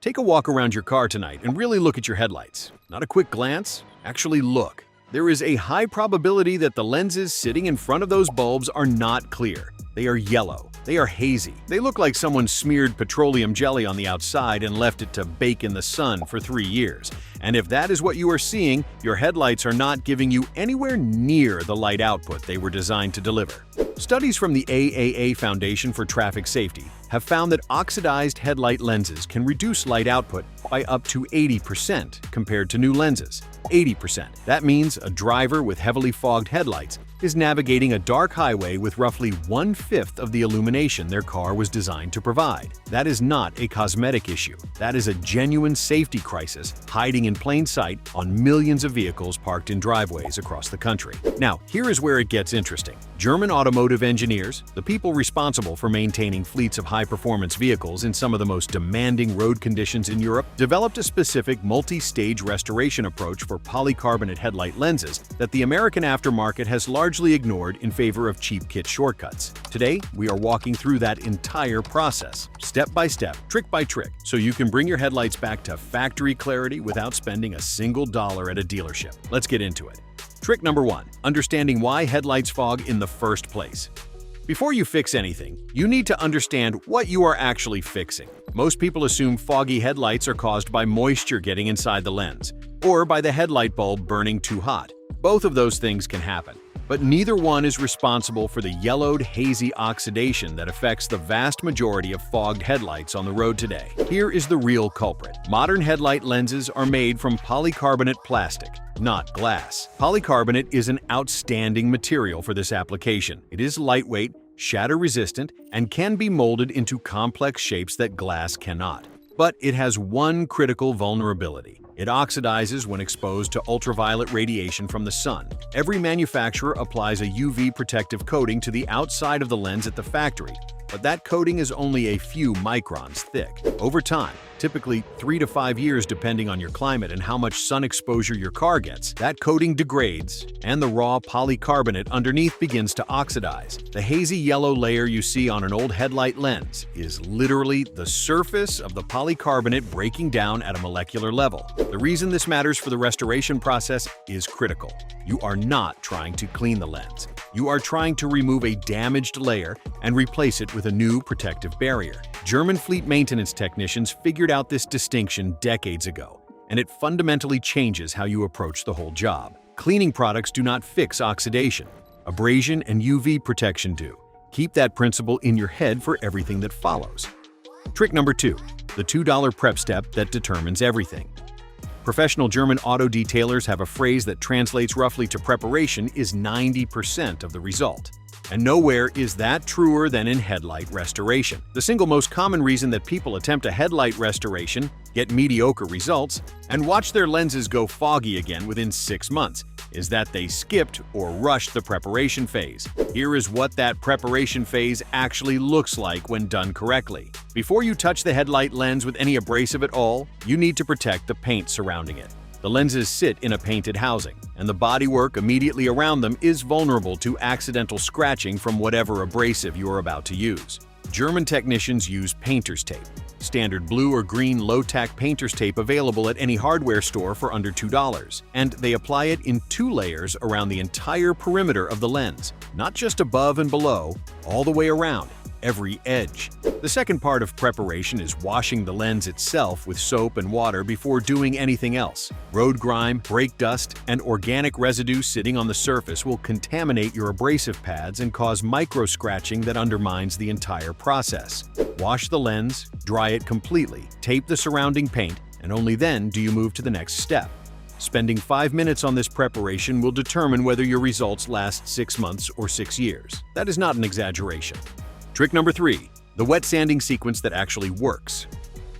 Take a walk around your car tonight and really look at your headlights. Not a quick glance, actually look. There is a high probability that the lenses sitting in front of those bulbs are not clear. They are yellow. They are hazy. They look like someone smeared petroleum jelly on the outside and left it to bake in the sun for 3 years. And if that is what you are seeing, your headlights are not giving you anywhere near the light output they were designed to deliver. Studies from the AAA Foundation for Traffic Safety have found that oxidized headlight lenses can reduce light output by up to 80% compared to new lenses. 80%. That means a driver with heavily fogged headlights is navigating a dark highway with roughly 1/5 of the illumination their car was designed to provide. That is not a cosmetic issue. That is a genuine safety crisis hiding in plain sight on millions of vehicles parked in driveways across the country. Now, here is where it gets interesting. German automotive engineers, the people responsible for maintaining fleets of high-performance vehicles in some of the most demanding road conditions in Europe, developed a specific multi-stage restoration approach for polycarbonate headlight lenses that the American aftermarket has largely ignored in favor of cheap kit shortcuts. Today, we are walking through that entire process, step by step, trick by trick, so you can bring your headlights back to factory clarity without spending a single dollar at a dealership. Let's get into it. Trick number 1. Understanding why headlights fog in the first place. Before you fix anything, you need to understand what you are actually fixing. Most people assume foggy headlights are caused by moisture getting inside the lens, or by the headlight bulb burning too hot. Both of those things can happen, but neither one is responsible for the yellowed, hazy oxidation that affects the vast majority of fogged headlights on the road today. Here is the real culprit. Modern headlight lenses are made from polycarbonate plastic, not glass. Polycarbonate is an outstanding material for this application. It is lightweight, shatter-resistant, and can be molded into complex shapes that glass cannot. But it has one critical vulnerability. It oxidizes when exposed to ultraviolet radiation from the sun. Every manufacturer applies a UV protective coating to the outside of the lens at the factory, but that coating is only a few microns thick. Over time, typically 3 to 5 years depending on your climate and how much sun exposure your car gets, that coating degrades and the raw polycarbonate underneath begins to oxidize. The hazy yellow layer you see on an old headlight lens is literally the surface of the polycarbonate breaking down at a molecular level. The reason this matters for the restoration process is critical. You are not trying to clean the lens. You are trying to remove a damaged layer and replace it with a new protective barrier. German fleet maintenance technicians figured out this distinction decades ago, and it fundamentally changes how you approach the whole job. Cleaning products do not fix oxidation. Abrasion and UV protection do. Keep that principle in your head for everything that follows. Trick number 2. The $2 prep step that determines everything. Professional German auto detailers have a phrase that translates roughly to preparation is 90% of the result. And nowhere is that truer than in headlight restoration. The single most common reason that people attempt a headlight restoration, get mediocre results, and watch their lenses go foggy again within 6 months is that they skipped or rushed the preparation phase. Here is what that preparation phase actually looks like when done correctly. Before you touch the headlight lens with any abrasive at all, you need to protect the paint surrounding it. The lenses sit in a painted housing, and the bodywork immediately around them is vulnerable to accidental scratching from whatever abrasive you are about to use. German technicians use painter's tape, standard blue or green low-tack painter's tape available at any hardware store for under $2, and they apply it in 2 layers around the entire perimeter of the lens, not just above and below, all the way around, every edge. The second part of preparation is washing the lens itself with soap and water before doing anything else. Road grime, brake dust, and organic residue sitting on the surface will contaminate your abrasive pads and cause micro-scratching that undermines the entire process. Wash the lens, dry it completely, tape the surrounding paint, and only then do you move to the next step. Spending 5 minutes on this preparation will determine whether your results last 6 months or 6 years. That is not an exaggeration. Trick number 3. The wet sanding sequence that actually works.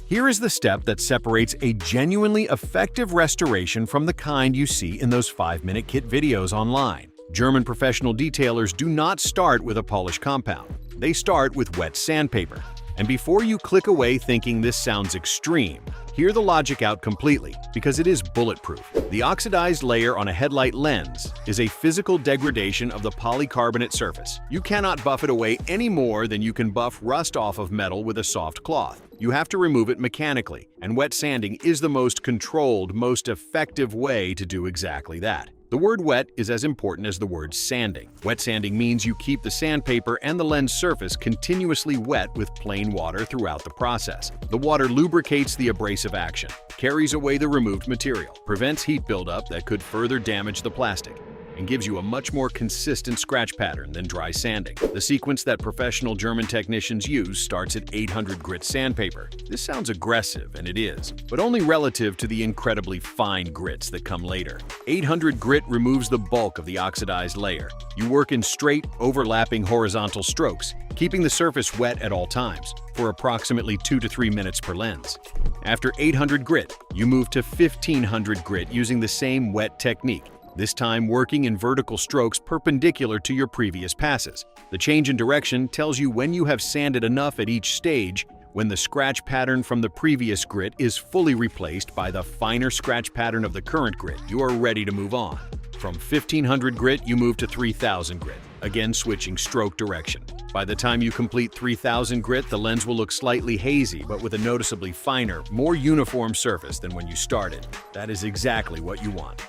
Here is the step that separates a genuinely effective restoration from the kind you see in those 5-minute kit videos online. German professional detailers do not start with a polish compound. They start with wet sandpaper. And before you click away thinking this sounds extreme, Hear the logic out completely, because it is bulletproof. The oxidized layer on a headlight lens is a physical degradation of the polycarbonate surface. You cannot buff it away any more than you can buff rust off of metal with a soft cloth. You have to remove it mechanically, and wet sanding is the most controlled, most effective way to do exactly that. The word wet is as important as the word sanding. Wet sanding means you keep the sandpaper and the lens surface continuously wet with plain water throughout the process. The water lubricates the abrasive action, carries away the removed material, prevents heat buildup that could further damage the plastic, and gives you a much more consistent scratch pattern than dry sanding. The sequence that professional German technicians use starts at 800 grit sandpaper. This sounds aggressive, and it is, but only relative to the incredibly fine grits that come later. 800 grit removes the bulk of the oxidized layer. You work in straight, overlapping horizontal strokes, keeping the surface wet at all times, for approximately 2 to 3 minutes per lens. After 800 grit, you move to 1500 grit using the same wet technique, this time working in vertical strokes perpendicular to your previous passes. The change in direction tells you when you have sanded enough at each stage, when the scratch pattern from the previous grit is fully replaced by the finer scratch pattern of the current grit. You are ready to move on. From 1500 grit, you move to 3000 grit, again switching stroke direction. By the time you complete 3000 grit, the lens will look slightly hazy, but with a noticeably finer, more uniform surface than when you started. That is exactly what you want.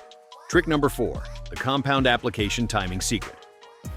Trick number 4, the compound application timing secret.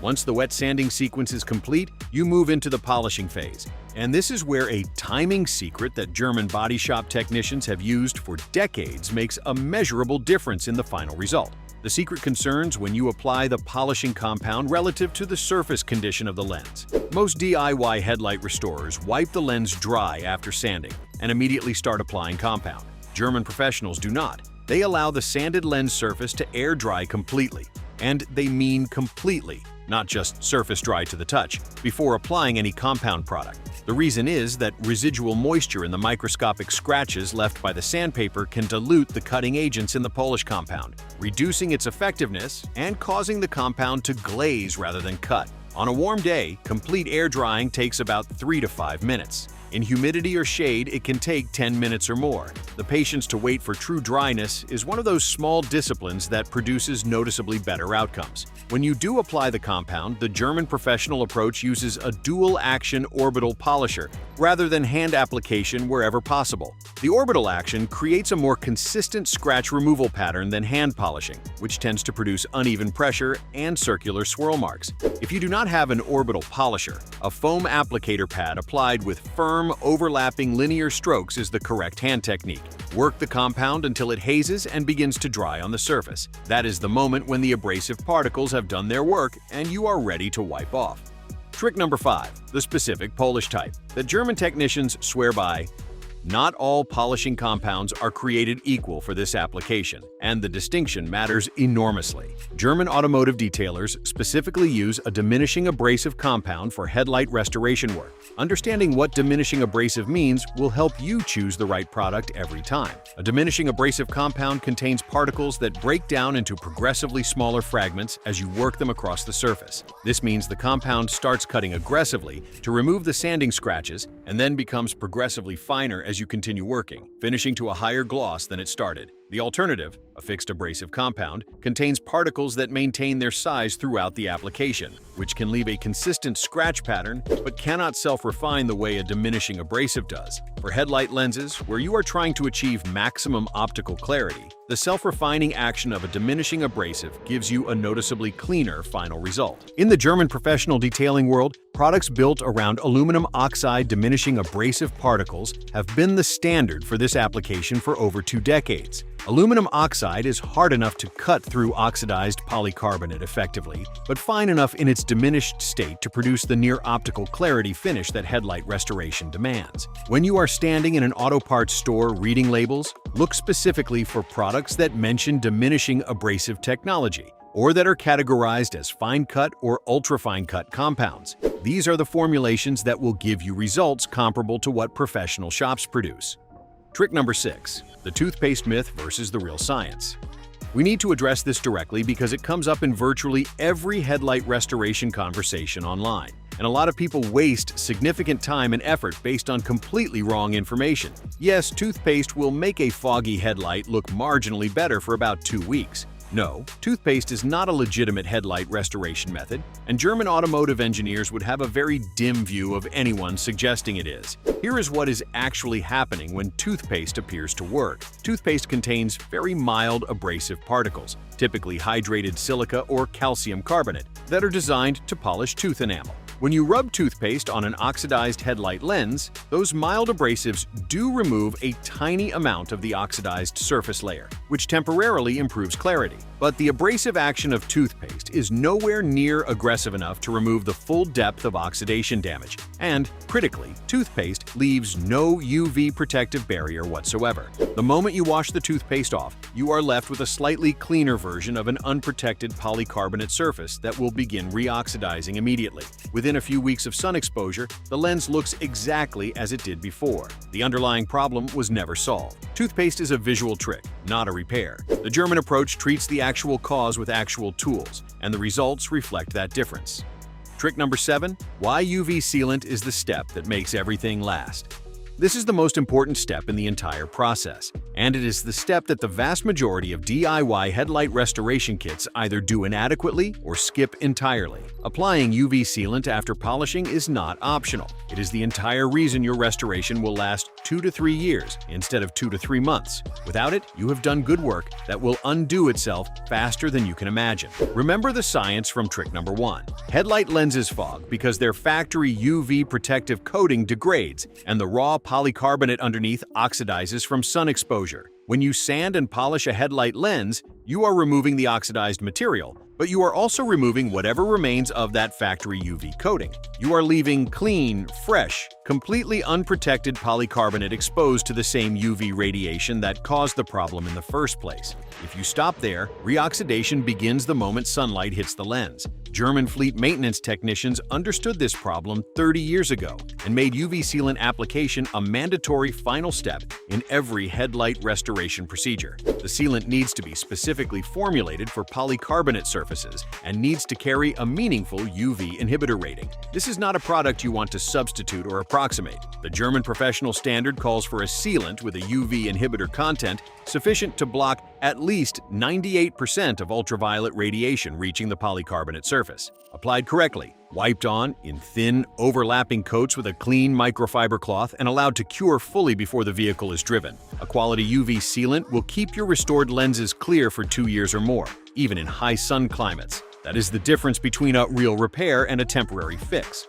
Once the wet sanding sequence is complete, you move into the polishing phase. And this is where a timing secret that German body shop technicians have used for decades makes a measurable difference in the final result. The secret concerns when you apply the polishing compound relative to the surface condition of the lens. Most DIY headlight restorers wipe the lens dry after sanding and immediately start applying compound. German professionals do not. They allow the sanded lens surface to air dry completely, and they mean completely, not just surface dry to the touch, before applying any compound product. The reason is that residual moisture in the microscopic scratches left by the sandpaper can dilute the cutting agents in the polish compound, reducing its effectiveness and causing the compound to glaze rather than cut. On a warm day, complete air drying takes about 3 to 5 minutes. In humidity or shade, it can take 10 minutes or more. The patience to wait for true dryness is one of those small disciplines that produces noticeably better outcomes. When you do apply the compound, the German professional approach uses a dual-action orbital polisher rather than hand application wherever possible. The orbital action creates a more consistent scratch removal pattern than hand polishing, which tends to produce uneven pressure and circular swirl marks. If you do not have an orbital polisher, a foam applicator pad applied with firm, overlapping linear strokes is the correct hand technique. Work the compound until it hazes and begins to dry on the surface. That is the moment when the abrasive particles have done their work and you are ready to wipe off. Trick number 5, the specific polish type that German technicians swear by. Not all polishing compounds are created equal for this application, and the distinction matters enormously. German automotive detailers specifically use a diminishing abrasive compound for headlight restoration work. Understanding what diminishing abrasive means will help you choose the right product every time. A diminishing abrasive compound contains particles that break down into progressively smaller fragments as you work them across the surface. This means the compound starts cutting aggressively to remove the sanding scratches and then becomes progressively finer as you continue working, finishing to a higher gloss than it started. The alternative, a fixed abrasive compound, contains particles that maintain their size throughout the application, which can leave a consistent scratch pattern but cannot self-refine the way a diminishing abrasive does. For headlight lenses, where you are trying to achieve maximum optical clarity, the self-refining action of a diminishing abrasive gives you a noticeably cleaner final result. In the German professional detailing world, products built around aluminum oxide diminishing abrasive particles have been the standard for this application for over 2 decades. Aluminum oxide is hard enough to cut through oxidized polycarbonate effectively, but fine enough in its diminished state to produce the near-optical clarity finish that headlight restoration demands. When you are standing in an auto parts store reading labels, look specifically for products that mention diminishing abrasive technology, or that are categorized as fine-cut or ultra-fine-cut compounds. These are the formulations that will give you results comparable to what professional shops produce. Trick number 6, the toothpaste myth versus the real science. We need to address this directly because it comes up in virtually every headlight restoration conversation online. and a lot of people waste significant time and effort based on completely wrong information. Yes, toothpaste will make a foggy headlight look marginally better for about 2 weeks. No, toothpaste is not a legitimate headlight restoration method, and German automotive engineers would have a very dim view of anyone suggesting it is. Here is what is actually happening when toothpaste appears to work. Toothpaste contains very mild abrasive particles, typically hydrated silica or calcium carbonate, that are designed to polish tooth enamel. When you rub toothpaste on an oxidized headlight lens, those mild abrasives do remove a tiny amount of the oxidized surface layer, which temporarily improves clarity. But the abrasive action of toothpaste is nowhere near aggressive enough to remove the full depth of oxidation damage. And, critically, toothpaste leaves no UV protective barrier whatsoever. The moment you wash the toothpaste off, you are left with a slightly cleaner version of an unprotected polycarbonate surface that will begin reoxidizing immediately. Within a few weeks of sun exposure, the lens looks exactly as it did before. The underlying problem was never solved. Toothpaste is a visual trick, not a repair. The German approach treats the actual cause with actual tools, and the results reflect that difference. Trick number 7. Why UV sealant is the step that makes everything last. This is the most important step in the entire process, and it is the step that the vast majority of DIY headlight restoration kits either do inadequately or skip entirely. Applying UV sealant after polishing is not optional. It is the entire reason your restoration will last 2 to 3 years instead of 2 to 3 months. Without it, you have done good work that will undo itself faster than you can imagine. Remember the science from trick number 1. Headlight lenses fog because their factory UV protective coating degrades and the raw polycarbonate underneath oxidizes from sun exposure. When you sand and polish a headlight lens, you are removing the oxidized material, but you are also removing whatever remains of that factory UV coating. You are leaving clean, fresh, completely unprotected polycarbonate exposed to the same UV radiation that caused the problem in the first place. If you stop there, reoxidation begins the moment sunlight hits the lens. German fleet maintenance technicians understood this problem 30 years ago and made UV sealant application a mandatory final step in every headlight restoration procedure. The sealant needs to be specifically formulated for polycarbonate surfaces and needs to carry a meaningful UV inhibitor rating. This is not a product you want to substitute or approximate. The German professional standard calls for a sealant with a UV inhibitor content sufficient to block at least 98% of ultraviolet radiation reaching the polycarbonate surface. Applied correctly, wiped on in thin, overlapping coats with a clean microfiber cloth and allowed to cure fully before the vehicle is driven. A quality UV sealant will keep your restored lenses clear for 2 years or more, even in high sun climates. That is the difference between a real repair and a temporary fix.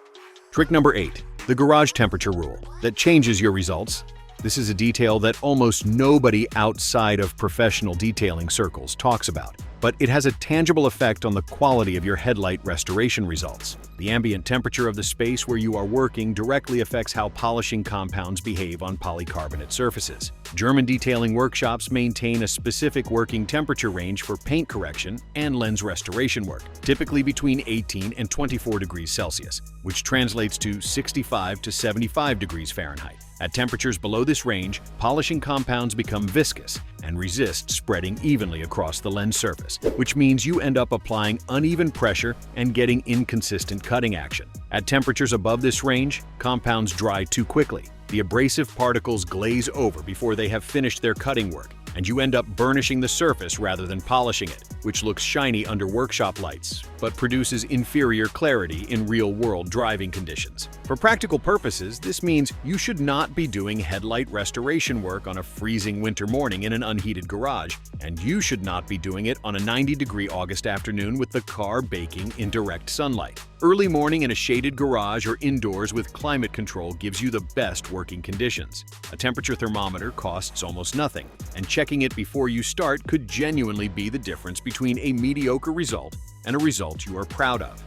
Trick number 8. The garage temperature rule that changes your results. This is a detail that almost nobody outside of professional detailing circles talks about, but it has a tangible effect on the quality of your headlight restoration results. The ambient temperature of the space where you are working directly affects how polishing compounds behave on polycarbonate surfaces. German detailing workshops maintain a specific working temperature range for paint correction and lens restoration work, typically between 18 and 24 degrees Celsius, which translates to 65 to 75 degrees Fahrenheit. At temperatures below this range, polishing compounds become viscous and resist spreading evenly across the lens surface, which means you end up applying uneven pressure and getting inconsistent cutting action. At temperatures above this range, compounds dry too quickly. The abrasive particles glaze over before they have finished their cutting work, and you end up burnishing the surface rather than polishing it, which looks shiny under workshop lights, but produces inferior clarity in real-world driving conditions. For practical purposes, this means you should not be doing headlight restoration work on a freezing winter morning in an unheated garage, and you should not be doing it on a 90-degree August afternoon with the car baking in direct sunlight. Early morning in a shaded garage or indoors with climate control gives you the best working conditions. A temperature thermometer costs almost nothing, and checking it before you start could genuinely be the difference between a mediocre result and a result you are proud of.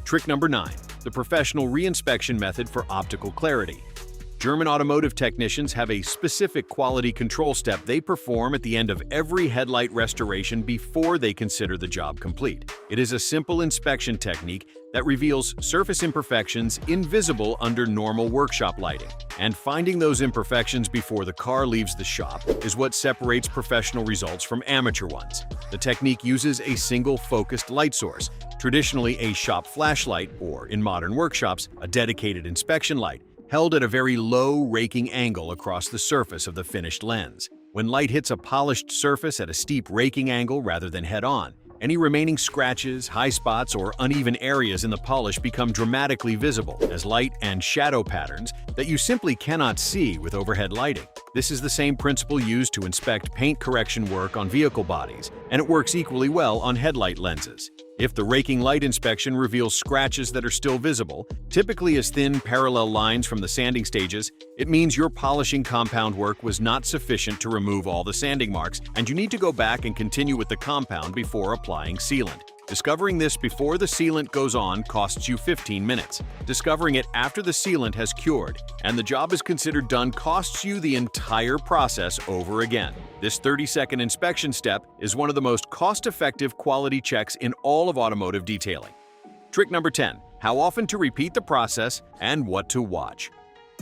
Trick number 9. The professional reinspection method for optical clarity. German automotive technicians have a specific quality control step they perform at the end of every headlight restoration before they consider the job complete. It is a simple inspection technique that reveals surface imperfections invisible under normal workshop lighting. And finding those imperfections before the car leaves the shop is what separates professional results from amateur ones. The technique uses a single focused light source, traditionally a shop flashlight, or in modern workshops, a dedicated inspection light, held at a very low raking angle across the surface of the finished lens. When light hits a polished surface at a steep raking angle rather than head-on, any remaining scratches, high spots, or uneven areas in the polish become dramatically visible as light and shadow patterns that you simply cannot see with overhead lighting. This is the same principle used to inspect paint correction work on vehicle bodies, and it works equally well on headlight lenses. If the raking light inspection reveals scratches that are still visible, typically as thin parallel lines from the sanding stages, it means your polishing compound work was not sufficient to remove all the sanding marks, and you need to go back and continue with the compound before applying sealant. Discovering this before the sealant goes on costs you 15 minutes. Discovering it after the sealant has cured and the job is considered done costs you the entire process over again. This 30-second inspection step is one of the most cost-effective quality checks in all of automotive detailing. Trick number 10. How often to repeat the process and what to watch.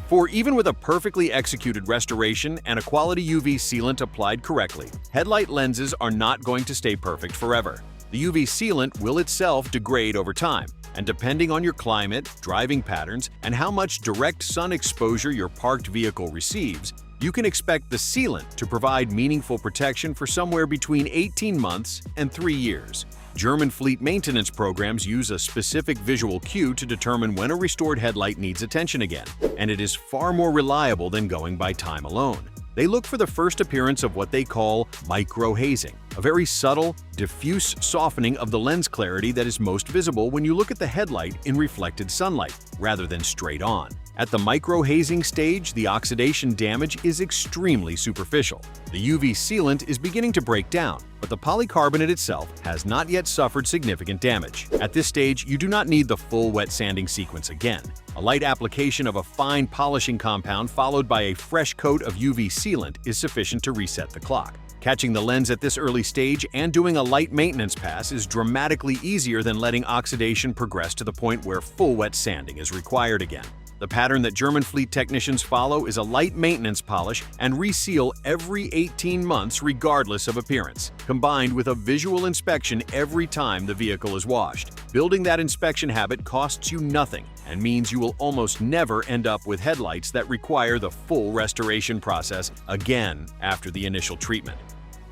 For even with a perfectly executed restoration and a quality UV sealant applied correctly, headlight lenses are not going to stay perfect forever. The UV sealant will itself degrade over time, and depending on your climate, driving patterns, and how much direct sun exposure your parked vehicle receives, you can expect the sealant to provide meaningful protection for somewhere between 18 months and 3 years. German fleet maintenance programs use a specific visual cue to determine when a restored headlight needs attention again, and it is far more reliable than going by time alone. They look for the first appearance of what they call micro-hazing, a very subtle, diffuse softening of the lens clarity that is most visible when you look at the headlight in reflected sunlight, rather than straight on. At the micro-hazing stage, the oxidation damage is extremely superficial. The UV sealant is beginning to break down, but the polycarbonate itself has not yet suffered significant damage. At this stage, you do not need the full wet sanding sequence again. A light application of a fine polishing compound followed by a fresh coat of UV sealant is sufficient to reset the clock. Catching the lens at this early stage and doing a light maintenance pass is dramatically easier than letting oxidation progress to the point where full wet sanding is required again. The pattern that German fleet technicians follow is a light maintenance polish and reseal every 18 months regardless of appearance, combined with a visual inspection every time the vehicle is washed. Building that inspection habit costs you nothing and means you will almost never end up with headlights that require the full restoration process again after the initial treatment.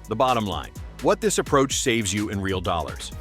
The bottom line: what this approach saves you in real dollars.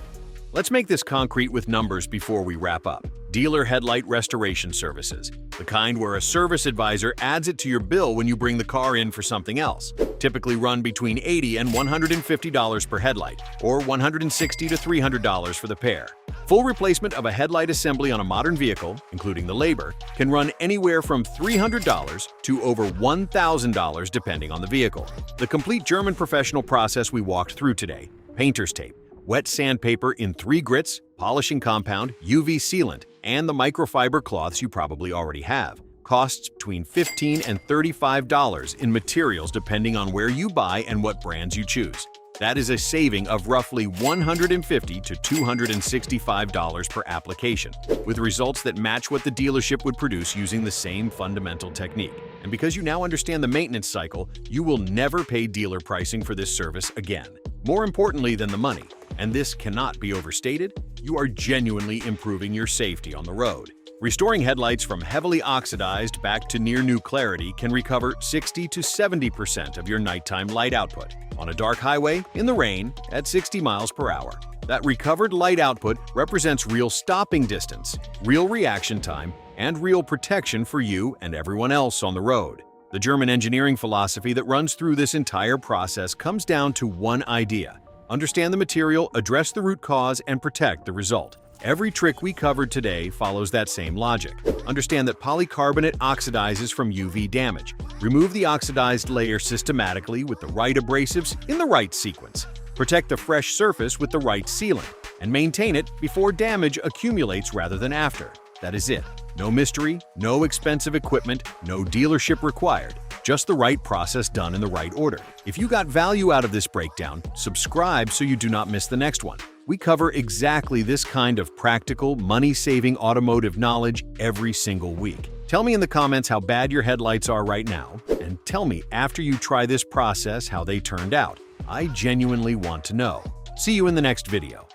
Let's make this concrete with numbers before we wrap up. Dealer headlight restoration services, the kind where a service advisor adds it to your bill when you bring the car in for something else, typically run between $80 and $150 per headlight, or $160 to $300 for the pair. Full replacement of a headlight assembly on a modern vehicle, including the labor, can run anywhere from $300 to over $1,000 depending on the vehicle. The complete German professional process we walked through today: painter's tape, wet sandpaper in 3 grits, polishing compound, UV sealant, and the microfiber cloths you probably already have, costs between $15 and $35 in materials depending on where you buy and what brands you choose. That is a saving of roughly $150 to $265 per application, with results that match what the dealership would produce using the same fundamental technique. And because you now understand the maintenance cycle, you will never pay dealer pricing for this service again. More importantly than the money, and this cannot be overstated, you are genuinely improving your safety on the road. Restoring headlights from heavily oxidized back to near-new clarity can recover 60 to 70% of your nighttime light output. On a dark highway, in the rain, at 60 miles per hour. That recovered light output represents real stopping distance, real reaction time, and real protection for you and everyone else on the road. The German engineering philosophy that runs through this entire process comes down to one idea: understand the material, address the root cause, and protect the result. Every trick we covered today follows that same logic. Understand that polycarbonate oxidizes from UV damage. Remove the oxidized layer systematically with the right abrasives in the right sequence. Protect the fresh surface with the right sealant, and maintain it before damage accumulates rather than after. That is it. No mystery, no expensive equipment, no dealership required. Just the right process done in the right order. If you got value out of this breakdown, subscribe so you do not miss the next one. We cover exactly this kind of practical, money-saving automotive knowledge every single week. Tell me in the comments how bad your headlights are right now, and tell me after you try this process how they turned out. I genuinely want to know. See you in the next video.